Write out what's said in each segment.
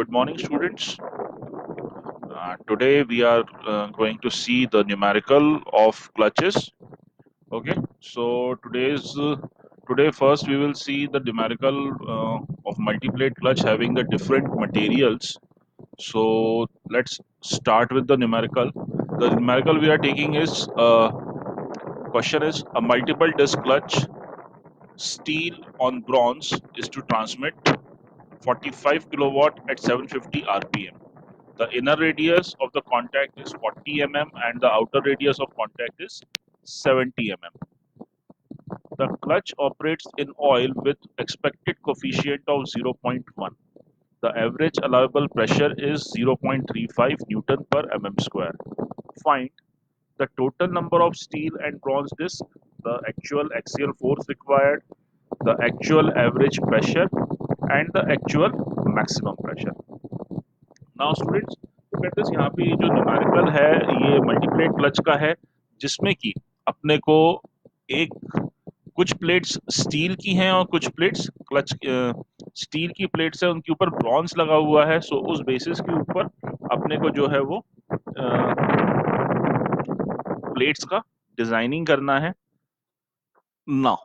Good morning, students. Today we are going to see the numerical of clutches. Okay, so today first we will see the numerical of multi-plate clutch having the different materials. So let's start with the numerical. The numerical we are taking is question is a multiple disc clutch steel on bronze is to transmit 45 kilowatt at 750 rpm. The inner radius of the contact is 40 mm and the outer radius of contact is 70 mm. The clutch operates in oil with expected coefficient of 0.1. The average allowable pressure is 0.35 Newton per mm square. Find the total number of steel and bronze discs, the actual axial force required, the actual average pressure, and the actual maximum pressure. Now students look at this, यहाँ पे जो numerical है ये multiplet clutch का है, जिसमें कि अपने को एक कुछ प्लेट्स स्टील की हैं और कुछ प्लेट्स क्लच स्टील की प्लेट्स है, उनके ऊपर ब्रॉन्ज लगा हुआ है. सो उस बेसिस के ऊपर अपने को जो है वो प्लेट्स का डिजाइनिंग करना है. नाउ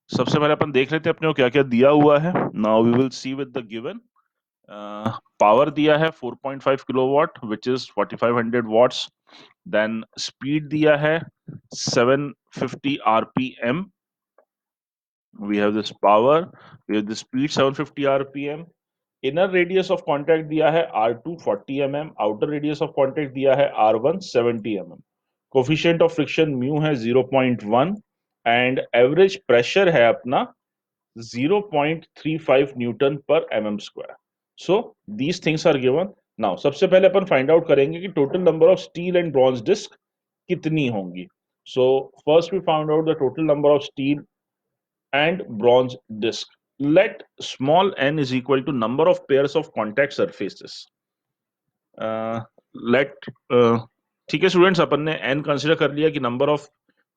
सबसे पहले अपन देख लेते हैं अपने को क्या क्या दिया हुआ है. Now we will see with the given power दिया है 4.5 kilowatt which is 4500 watts. Then speed दिया है 750 rpm. we have this power, we have the speed 750 rpm. inner radius of contact दिया है r2 40 mm, outer radius of contact दिया है r1 70 mm. coefficient of friction mu है 0.1 and average pressure है अपना 0.35 Newton per mm square. So these things are given. Now सबसे पहले अपन फाइंड आउट करेंगे कि total number of steel and bronze disc कितनी होंगी. So first we found out the total number of steel and bronze disc. Let small n is equal to number of pairs of contact surfaces. ठीक है students, अपन ने n consider कर लिया कि number of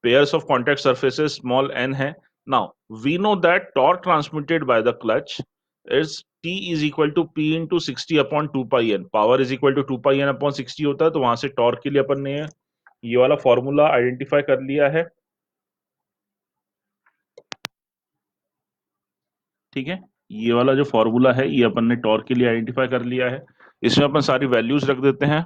pairs of contact surfaces small n है. Now we know that torque transmitted by the clutch is T is equal to P into 60 upon 2 pi n. Power is equal to 2 pi n upon 60 होता है, तो वहां से torque के लिए अपन ने ये वाला फॉर्मूला आइडेंटिफाई कर लिया है. ठीक है, ये वाला जो फॉर्मूला है ये अपन ने टॉर्क के लिए आइडेंटिफाई कर लिया है. इसमें अपन सारी वैल्यूज रख देते हैं.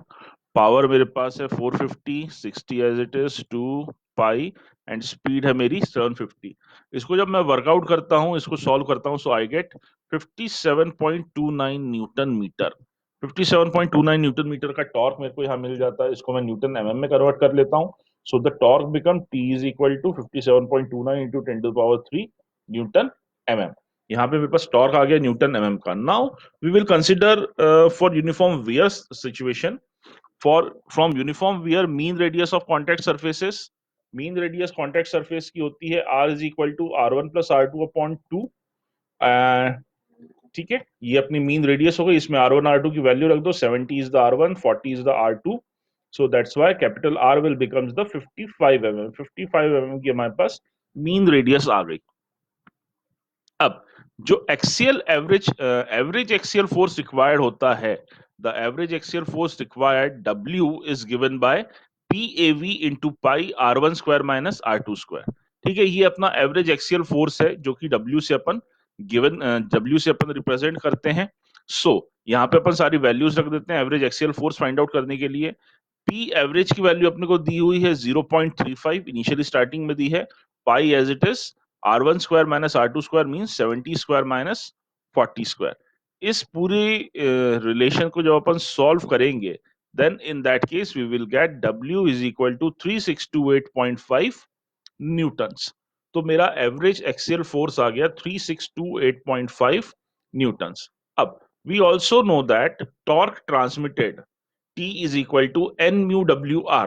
पावर मेरे पास है 450, 60 as it is 2 pi and speed है मेरी 750. इसको जब मैं वर्कआउट करता हूं, इसको सॉल्व करता हूं, so I get 57.29 newton metre. 57.29 newton metre का टॉर्क मेरे को यहाँ मिल जाता है. इसको मैं न्यूटन एमएम में कन्वर्ट कर लेता हूँ. So the torque become T is equal to 57.29 into 10 to power 3 newton mm. यहाँ पे मेरे पास टॉर्क आ गया न्यूटन एमएम का. Now we will consider for uniform wear situation. From uniform wear mean radius of contact surfaces, mean radius contact surface की होती है r is equal to r1 plus r2 upon 2. ठीक है, ये अपनी मीन रेडियस हो गई. इसमें r1 r2 की वैल्यू रख दो. 70 is the r1, 40 is the r2. So that's why capital R will becomes the 55 mm. 55 mm की हमारे पास मीन रेडियस आ गई. अब जो axial average axial force required होता है, the average axial force required W is given by PAV into pi R1 square minus R2 square. ठीक है, ये अपना एवरेज एक्सियल फोर्स है जो कि W से अपन रिप्रेजेंट करते हैं. सो यहाँ पे अपन सारी वैल्यूज रख देते हैं average axial force find out करने के लिए. P एवरेज की वैल्यू अपने को दी हुई है 0.35, इनिशियली स्टार्टिंग में दी है. Pi as it is R1 square minus R2 square means 70 square minus 40 square. इस पूरे रिलेशन को जब अपन सॉल्व करेंगे, then in that case we will get W is equal to 3628.5 newtons. तो मेरा एवरेज एक्सियल फोर्स आ गया 3628.5 न्यूटन्स. अब we also know that torque transmitted T is equal to N mu WR.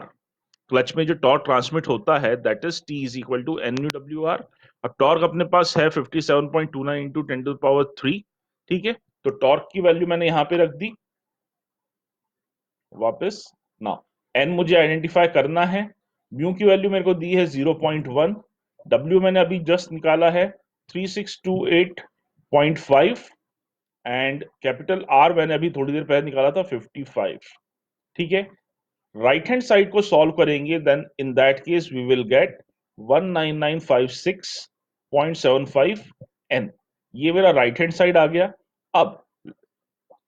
Clutch में जो torque transmit होता है that is T is equal to N mu WR. अब torque अपने पास है 57.29 इंटू 10 टू पावर 3. ठीक है, तो टॉर्क की वैल्यू मैंने यहां पे रख दी वापस. ना एन मुझे आइडेंटिफाई करना है. म्यू की वैल्यू मेरे को दी है 0.1. W मैंने अभी जस्ट निकाला है 3628.5 एंड कैपिटल आर मैंने अभी थोड़ी देर पहले निकाला था 55। ठीक है, राइट हैंड साइड को सॉल्व करेंगे, then in that case we will get 19956.75 N. ये मेरा राइट हैंड साइड आ गया। अब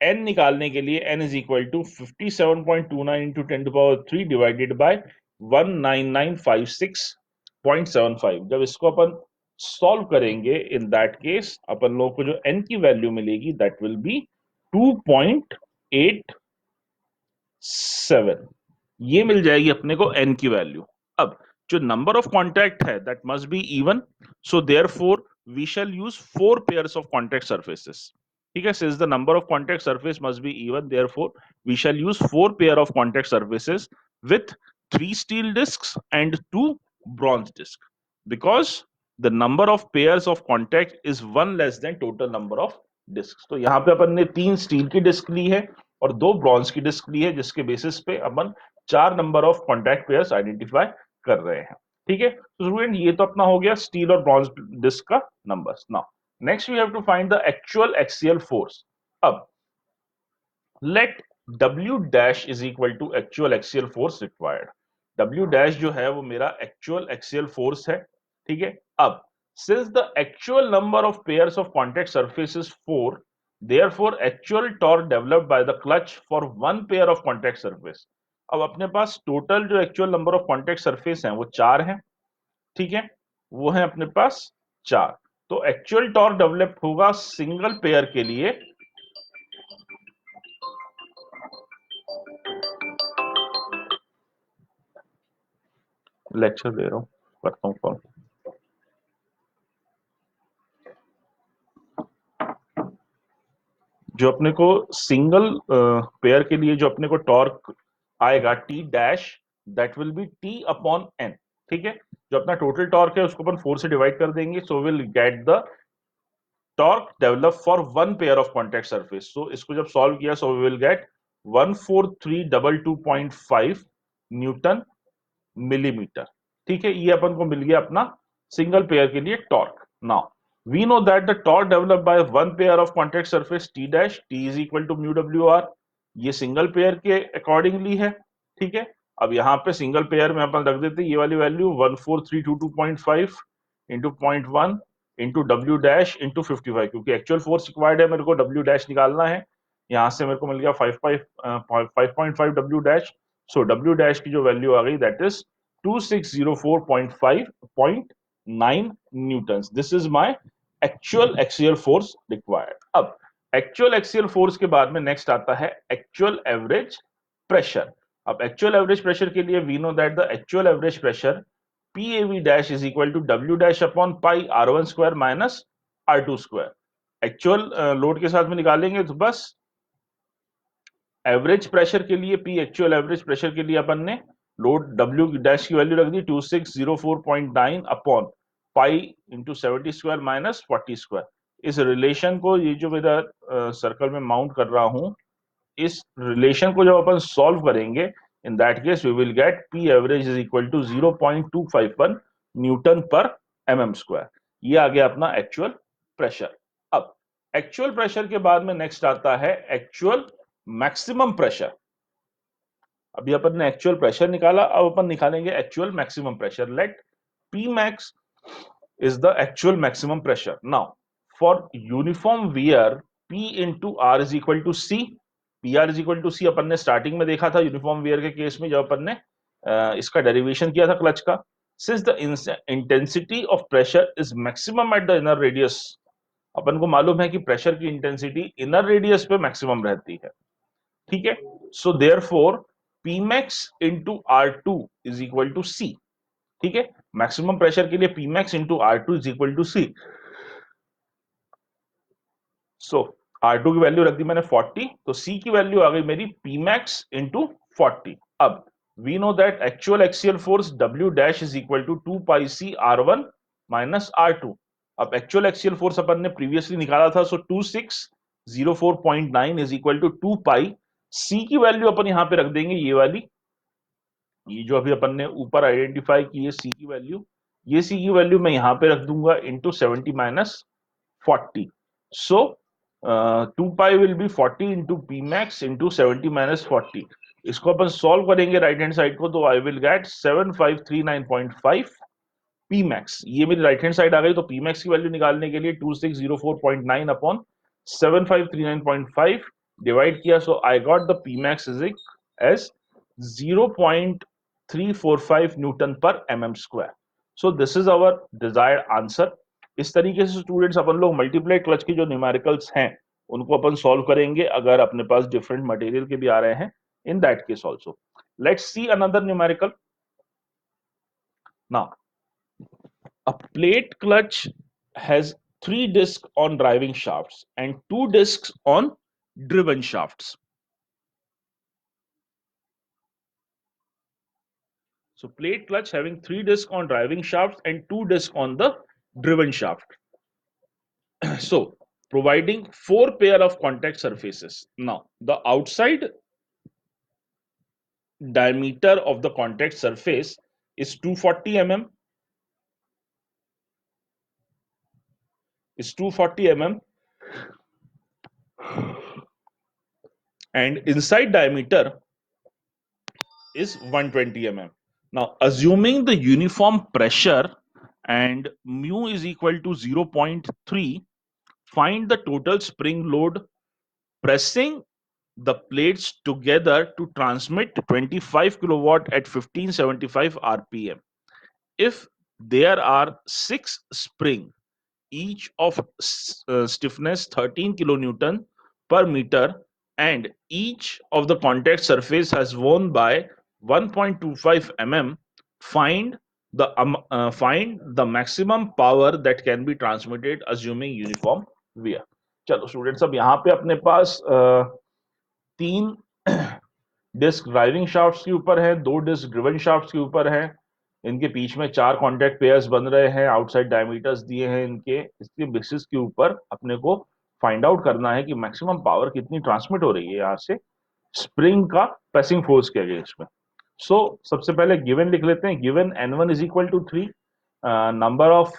n निकालने के लिए n is equal to 57.29 into 10⁻³ divided by 19956.75। जब इसको अपन सॉल्व करेंगे इन दैट केस अपन लोग को जो n की वैल्यू मिलेगी दैट विल बी 2.87। ये मिल जाएगी अपने को n की वैल्यू। अब जो नंबर ऑफ कॉन्टैक्ट है that must be even, so therefore we shall use 4 pairs of contact surfaces. ठीक है, since the number of contact surface must be even, therefore we shall use 4 pair of contact surfaces with 3 steel discs and 2 bronze discs, because the number of pairs of contact is 1 less than total number of discs। तो यहाँ पे अपन ने 3 steel की disc ली है और 2 bronze की disc ली है, जिसके बेसिस पे अपन 4 number of contact pairs identify कर रहे हैं। ठीक है, तो स्टूडेंट ये तो अपना हो गया स्टील और ब्रॉन्ज डिस्क का numbers. Now next we have to find the actual axial force. अब let W dash is equal to actual axial force required. W dash जो है वो मेरा एक्चुअल एक्सियल फोर्स है। ठीक है, अब since the actual number of pairs of contact surface is 4, therefore actual torque developed by the clutch for one pair of contact surface। अब अपने पास टोटल जो actual number of contact surface हैं वो 4 हैं। ठीक है, वो है अपने पास 4। तो एक्चुअल टॉर्क डेवलप होगा सिंगल पेयर के लिए लेक्चर दे रहा हूं, करता हूं कॉल। जो अपने को सिंगल पेयर के लिए जो अपने को टॉर्क आएगा T dash that will be T upon N. ठीक है, जो अपना टोटल टॉर्क है उसको अपन 4 से डिवाइड कर देंगे, so will get the torque develop for one pair of contact surface. So इसको जब सॉल्व किया so we will get 14322.5 newton millimetre. ठीक है, ये अपन को मिल गया अपना सिंगल पेयर के लिए torque. Now we know that the torque developed by one pair of contact surface T dash T is equal to mu WR, ये सिंगल पेयर के अकॉर्डिंगली है। ठीक है, अब यहाँ पे सिंगल पेयर में अपन रख देते ये वाली value 14322.5 into 0.1 into W dash into 55, क्योंकि एक्चुअल फोर्स रिक्वायर्ड है, मेरे को डब्ल्यू डैश निकालना है। यहाँ से मेरे को मिल गया 5.5 W dash. So W dash की जो वैल्यू आ गई that is 2604.5.9 newton. This is my actual axial force required. अब एक्चुअल एक्सियल फोर्स के बाद में नेक्स्ट आता है एक्चुअल एवरेज प्रेशर। अब एक्चुअल एवरेज प्रेशर के लिए we know that the actual average pressure PAV dash is equal to W dash upon pi R1 square minus R2 square. Actual load के साथ में निकालेंगे तो बस एवरेज प्रेशर के लिए P एक्चुअल एवरेज प्रेशर के लिए अपन ने लोड W डैश की वैल्यू रख दी 2604.9 upon pi into 70 square minus 40 square. इस रिलेशन को, ये जो मेरा सर्कल में माउंट कर रहा हूं, इस रिलेशन को जब अपन सॉल्व करेंगे in that case we will get P average is equal to 0.251 newton per mm square. ये आ गया अपना एक्चुअल प्रेशर। अब एक्चुअल प्रेशर के बाद में नेक्स्ट आता है एक्चुअल मैक्सिमम प्रेशर। अभी अपन ने एक्चुअल प्रेशर निकाला, अब अपन निकालेंगे actual maximum pressure. Let P max is the actual maximum pressure। Now for uniform wear P into R is equal to C। PR is equal to C अपन ने starting में देखा था यूनिफॉर्म वेयर के case में जब अपन ने इसका derivation किया था क्लच का। Since the intensity of pressure is maximum at the inner radius, अपन को मालूम है कि प्रेशर की इंटेंसिटी इनर रेडियस पे मैक्सिमम रहती है। ठीक है, so therefore Pmax into R2 is equal to C। ठीक है, मैक्सिमम प्रेशर के लिए Pmax into R2 is equal to C। So R2 की वैल्यू रख दी मैंने 40, तो C की वैल्यू आ गई मेरी Pmax into 40। अब we know that actual axial force W dash is equal to 2 pi C R1 minus R2। अब एक्चुअल एक्सियल फोर्स अपन ने प्रीवियसली निकाला था, so 2604.9 is equal to 2 pi. C की वैल्यू अपन यहां पे रख देंगे ये वाली, ये जो अभी अपन ने ऊपर आइडेंटिफाई की है C की वैल्यू, ये C की वैल्यू मैं यहां पे रख दूंगा into 70 minus 40। So 2 pi will be 40 into P max into 70 minus 40। इसको अपन सॉल्व करेंगे राइट हैंड साइड को, तो आई विल गेट 7539.5 पी मैक्स। ये मेरी राइट हैंड साइड आ गई, तो पी मैक्स की वैल्यू निकालने के लिए 2604.9 अपॉन 7539.5 डिवाइड किया, so I got the P max is as 0.345 newton per m m square. So this is our desired answer. इस तरीके से स्टूडेंट्स अपन लोग मल्टीप्लाई क्लच की जो न्यूमेरिकल्स हैं उनको अपन सॉल्व करेंगे, अगर अपने पास डिफरेंट मटेरियल के भी आ रहे हैं। इन that case also let's see another numerical now. A plate clutch has three discs on driving shafts and two discs on driven shafts. So plate clutch having three discs on driving shafts and two discs on the driven shaft. So providing four pair of contact surfaces. Now the outside diameter of the contact surface is 240 mm, and inside diameter is 120 mm. Now, assuming the uniform pressure and mu is equal to 0.3, find the total spring load pressing the plates together to transmit 25 kilowatt at 1575 rpm. If there are 6 spring, each of stiffness 13 kilonewton per meter, and each of the contact surface has worn by 1.25 mm, find the maximum power that can be transmitted assuming uniform wear. चलो students, अब यहाँ पे अपने पास तीन disc driving shafts के ऊपर है, दो डिस्क ड्रिवन शाफ्ट्स के ऊपर है। इनके बीच में चार कॉन्टैक्ट पेयर्स बन रहे हैं, आउटसाइड डायमीटर्स दिए हैं इनके। इसके बेसिस के ऊपर अपने को फाइंड आउट करना है कि मैक्सिमम पावर कितनी ट्रांसमिट हो रही है यहाँ से स्प्रिंग का प्रेसिंग फोर्स के अगेंस्ट में। सो सबसे पहले गिवन लिख लेते हैं। Given N1 is equal to 3, number of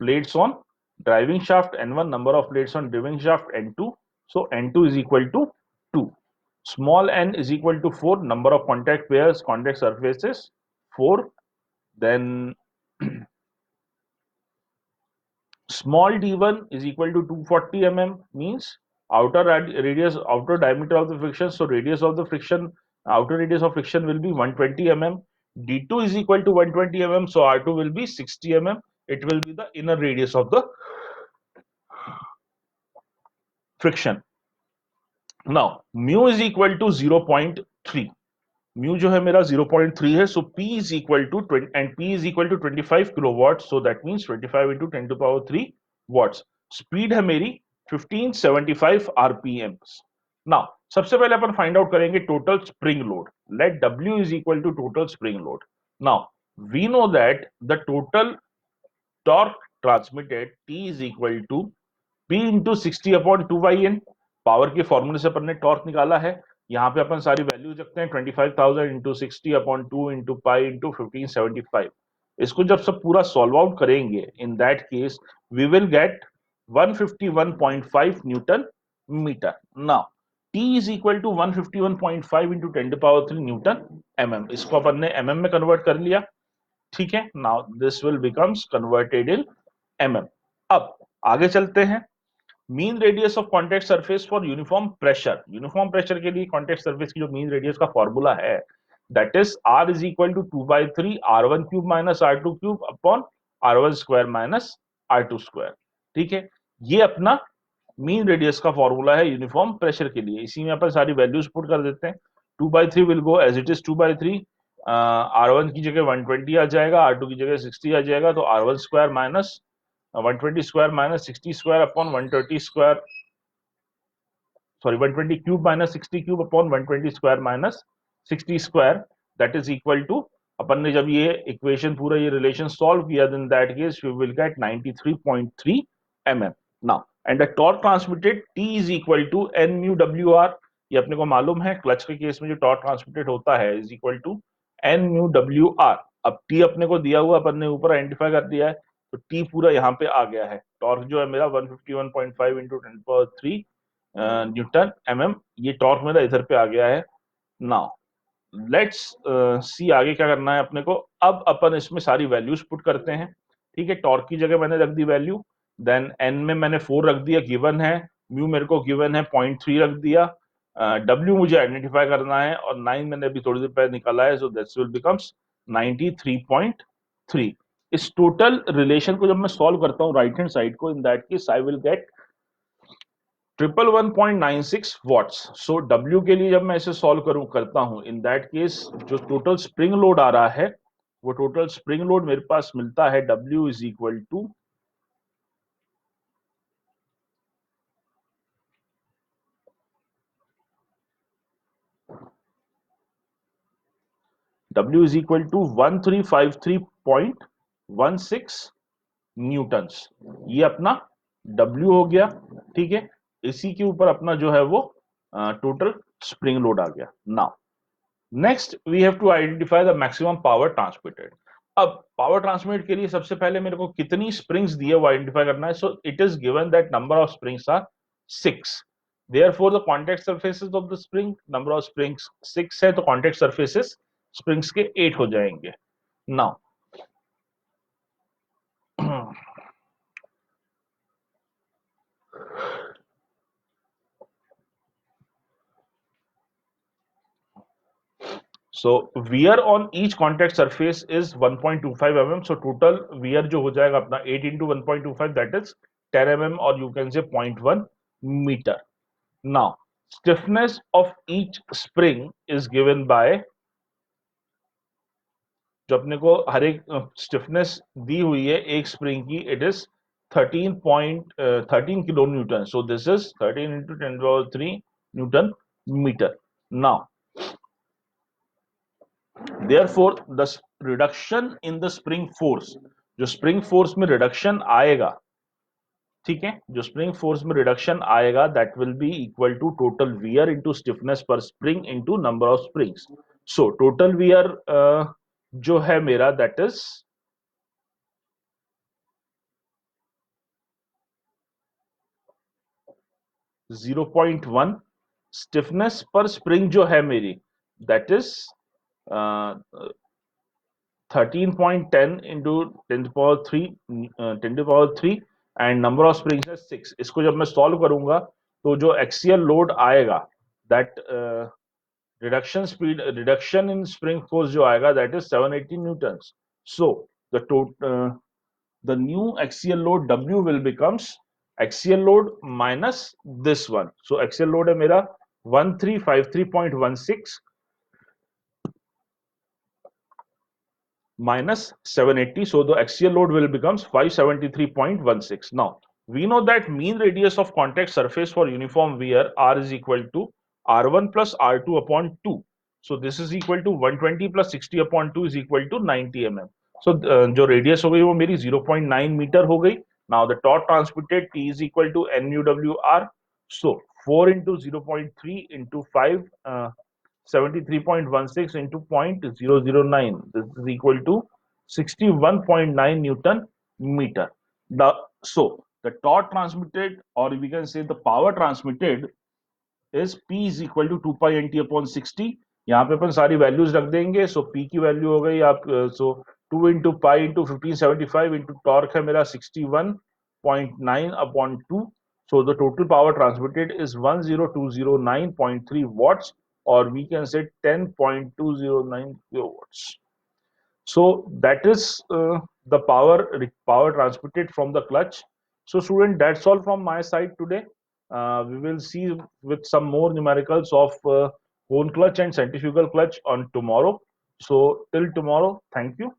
plates on driving shaft N1, number of plates on driving shaft N2, so N2 is equal to 2. Small n is equal to 4, number of contact pairs, contact surfaces 4. Then small d1 is equal to 240 mm, means outer radius, outer diameter of the friction, so radius of the friction, outer radius of friction will be 120 mm. d2 is equal to 120 mm, so r2 will be 60 mm. It will be the inner radius of the friction. Now mu is equal to 0.3, mu जो है मेरा 0.3 है, so P is equal to 20 and P is equal to 25 kilowatt, so that means 25 into 10 to power 3 watts. Speed है मेरी 1575 RPM. Now सबसे पहले अपन find out करेंगे total spring load. Let W is equal to total spring load. Now we know that the total torque transmitted T is equal to P into 60 upon 2/n। Power के फॉर्मूले से अपन ने torque निकाला है, यहाँ पे अपन सारी वैल्यूज रखते हैं 25,000 into 60 upon 2 into pi into 1575। इसको जब सब पूरा सॉल्व आउट करेंगे, in that case we will get 151.5 newton metre. Now T is equal to 151.5 into 10 to power 3 newton mm। इसको अपन ने mm में कन्वर्ट कर लिया, ठीक है। Now this will becomes converted in mm। अब आगे चलते हैं। Mean radius of contact surface for uniform pressure. Uniform pressure के लिए कॉन्टैक्ट सरफेस की जो मीन रेडियस का फॉर्मूला है, that is R is equal to 2/3 R1 cube minus R2 cube upon R1 square minus R2 square, ठीक है। ये अपना मीन रेडियस का फॉर्मूला है यूनिफॉर्म प्रेशर के लिए। इसी में अपन सारी वैल्यूज पुट कर देते हैं। 2/3 will go as it is 2/3, R1 की जगह 120 आ जाएगा, R2 की जगह 60 आ जाएगा, तो R1 square minus 120 square minus 60 square upon 130 square, sorry 120 cube minus 60 cube upon 120 square minus 60 square, that is equal to, अपन ने जब ये इक्वेशन पूरा ये रिलेशन सॉल्व किया, then that case we will get 93.3 mm। Now and the torque transmitted T is equal to N mu WR। ये अपने को मालूम है, क्लच के केस में जो टॉर्क ट्रांसमिटेड होता है is equal to N mu WR। अब T अपने को दिया हुआ, अपन ने ऊपर आइडेंटिफाई कर दिया है, तो T पूरा यहाँ पे आ गया है। टॉर्क जो है मेरा 151.5 इंटू 10 पावर 3 न्यूटन mm, ये टॉर्क मेरा इधर पे आ गया है। नाउ लेट्स सी आगे क्या करना है अपने को। अब अपन इसमें सारी वैल्यूज पुट करते हैं। ठीक है, टॉर्क की जगह मैंने रख दी वैल्यू, देन एन में मैंने 4 रख दिया, गिवन है। म्यू मेरे को गिवन है 0.3 रख दिया। डब्ल्यू मुझे आइडेंटिफाई करना है और 9 मैंने अभी थोड़ी देर पहले निकाला है, सो दैट्स विल बिकम्स 93.3। इस टोटल रिलेशन को जब मैं सॉल्व करता हूँ राइट हैंड साइड को, in that case I will get 111.96 watts. So W के लिए जब मैं इसे सॉल्व करता हूं, इन दैट केस जो टोटल स्प्रिंग लोड आ रहा है, वो टोटल स्प्रिंग लोड मेरे पास मिलता है W is equal to W is equal to 1353.16 newtons. ये अपना W हो गया। ठीक है, इसी के ऊपर अपना जो है वो टोटल स्प्रिंग लोड आ गया। Now next we have to identify the maximum power transmitted. अब पावर ट्रांसमिट के लिए सबसे पहले मेरे को कितनी स्प्रिंग्स दी है वो आइडेंटिफाई करना है। So it is given that number of springs are 6। Therefore the contact surfaces of the spring, number of springs 6 है तो कॉन्टैक्ट सरफेसेस स्प्रिंग्स के 8 हो जाएंगे। Now so wear on each contact surface is 1.25 mm. So total wear जो हो जाएगा अपना 8 into 1.25, that is 10 mm, or you can say 0.1 meter. Now stiffness of each spring is given by, जो अपने को हर एक स्टिफनेस दी हुई है एक स्प्रिंग की, it is 13 kilo newton. So this is 13 into 10⁻³ newton metre. Now therefore the reduction in the spring force, जो spring force में रिडक्शन आएगा, ठीक है, जो स्प्रिंग फोर्स में रिडक्शन आएगा, that will be equal to total wear into stiffness per spring into number of springs. So total wear जो है मेरा, that is 0.1। Stiffness per spring जो है मेरी, that is 13.10 into 10⁻³ and number of springs है 6। इसको जब मैं सॉल्व करूंगा तो जो एक्सियल लोड आएगा, that reduction speed, reduction in spring force जो आएगा, that is 780 Newton's. So the new axial load W will becomes axial load minus this one. So axial load है मेरा 1353.16 minus 780. So the axial load will becomes 573.16. Now we know that mean radius of contact surface for uniform wear R is equal to R1 plus R2 upon 2. So this is equal to 120 plus 60 upon 2 is equal to 90 mm. So जो radius हो गई वो मेरी 0.9 metre हो गई। Now the torque transmitted T is equal to NUWR. So 4 into 0.3 into 5 73.16 into 0.009, this is equal to 61.9 Newton meter. So the torque transmitted, or we can say the power transmitted, is P is equal to 2 pi NT upon 60. यहाँ पे अपन सारी values रख देंगे। सो P की value हो गई आप, सो 2 into pi into 1575 into torque है मेरा 61.9 upon 2. So the total power transmitted is 10209.3 watts, or we can say 10.209 kilowatts. So that is the power transmitted from the clutch. So student, that's all from my side today. We will see with some more numericals of cone clutch and centrifugal clutch on tomorrow. So till tomorrow, thank you.